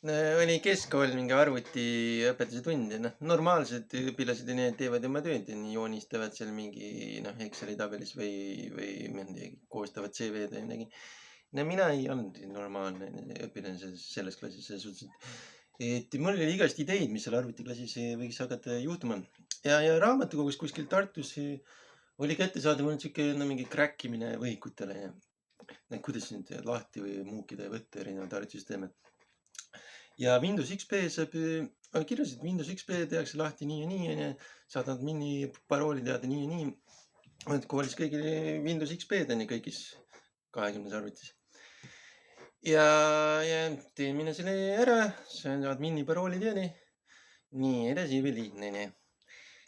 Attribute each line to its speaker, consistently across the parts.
Speaker 1: Oli keskkool mingi arvutiõpetuse tund ja normaalsed õpilased ja need teevad oma tööd ja nii joonistavad seal mingi Exceli tabelis või midagi, koostavad CV-d või midagi. No mina ei olnud normaalne õpilane selles klassis, selles suhtes, et mul oli igast ideid, mis seal arvutiklassis võiks hakata juhtuma. Ja raamatukogus kuskil Tartus oli kättesaadav mul siuke mingi crackimine võhikutele ja kuidas nüüd lahti või muukida ja võtta erinevaid arvutisüsteeme. Ja Windows XP saab, kirjasid, Windows XP tehakse lahti nii ja nii, onju, saadad mini parooli teada nii ja nii. Et koolis kõigil Windows XP-d on ju kõigis 20 arvutis. Ja teemine selle ära, saad mini parooli teada. Nii edasi või lihtne, onju.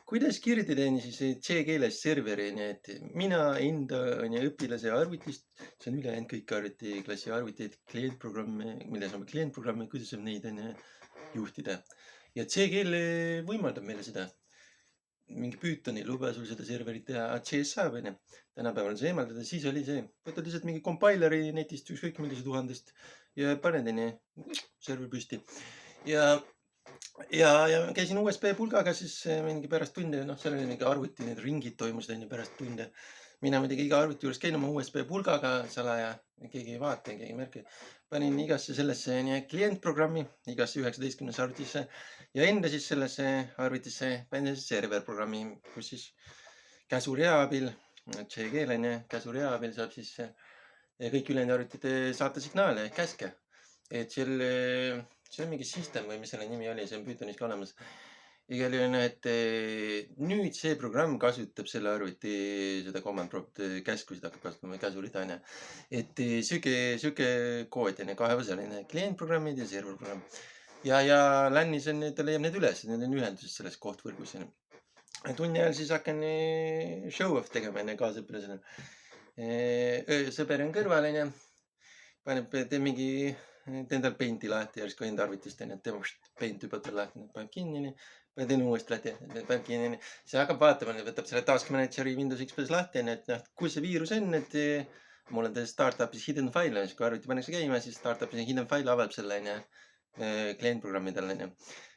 Speaker 1: Kuidas kirjutada siis C-keeles serveri, et mina enda õpilase arvutist, see on ülejäänud kõik arvutiklassi arvutid, klientprogramme, milles on klientprogramme, kuidas saab neid juhtida. Ja C-keel võimaldab meile seda. Mingi Python ei luba sul seda serverit teha, aga C saab, onju. Tänapäeval see eemaldada, siis oli see. Võtad lihtsalt mingi kompaileri netist, ükskõik millise tuhandest ja paned server püsti. Ja käisin USB pulgaga siis mingi pärast tunde, seal oli mingi arvuti, need ringid toimusid pärast tunde. Mina muidugi iga arvuti juures käin oma USB pulgaga salaja, keegi ei vaata, keegi ei märka. Panin igasse sellesse klientprogrammi, igasse 19 arvutisse ja enda siis sellesse arvutisse panin serverprogrammi, kus siis käsurea abil, C-keel on ju, käsurea abil saab siis kõik ülejäänud arvutid saata signaale, käske. Et see on mingi system või mis selle nimi oli, see on Pythonis ka olemas. Igal juhul, et nüüd see programm kasutab selle arvuti seda command prompt käskusid hakkab kasutama käsurida onju. Et siuke kood on kaheosaline klientprogrammid ja serverprogramm. Ja LANis on, ta leiab need üles, need on ühenduses selles kohtvõrgus. Tunni ajal siis hakkan show off tegema kaasõpilasena. Sõber on kõrval onju, teeb mingi endal Painti lahti järsku enda arvutist, teema Paint hüpatab lahti, paneb kinni, teen uuesti lahti, paneb kinni. See hakkab vaatama, võtab selle task manageri Windows XP-s lahti, et kus see viirus on, et mul on startup'is hidden file, kui arvuti pannakse käima, siis startup'is hidden file avab selle klientprogrammidel,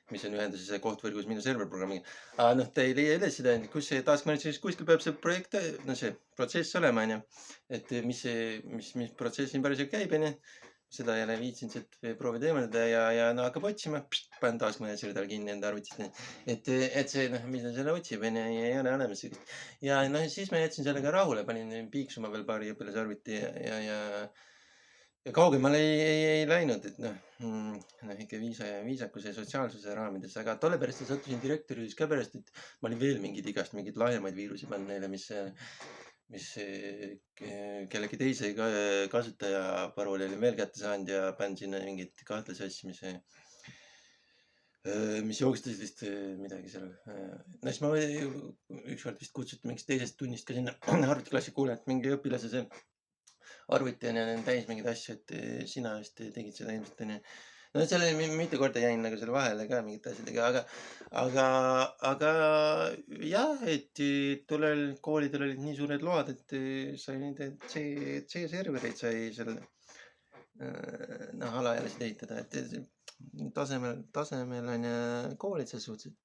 Speaker 1: mis on ühenduses kohtvõrgus minu serverprogrammiga. Aga ta ei leia üles seda, kus see task manageris kuskil peab see projekt, see protsess olema, et mis protsess siin päriselt käib, seda ei ole viitsinud sealt proovida eemaldada ja hakkab otsima, panen task manageri tal kinni enda arvutist. Et see, mis ta selle otsib, ei ole olemas. Ja siis ma jätsin sellega rahule, panin piiksuma veel paari õpilase arvuti ja kaugemale ei läinud, et ikka viisakuse ja sotsiaalsuse raamides, aga tolle pärast sattusin direktori ka pärast, et ma olin veel mingeid lahjemaid viirusi pannud neile, mis kellegi teise kasutaja parooli oli veel kätte saanud ja panin sinna mingit kahtlasi asju, mis jookstasid vist midagi seal. Siis ma ükskord vist kutsuti mingist teisest tunnist ka sinna arvutiklassi kuule, et mingi õpilase see arvuti on täis mingeid asju, et sina vist tegid seda ilmselt. Seal oli mitu korda jäin selle vahele ka mingite asjadega, aga jah, et tollel koolidel olid nii suured load, et sai nende C-servereid sai seal alaealised ehitada, et tasemel on koolid selles suhtes.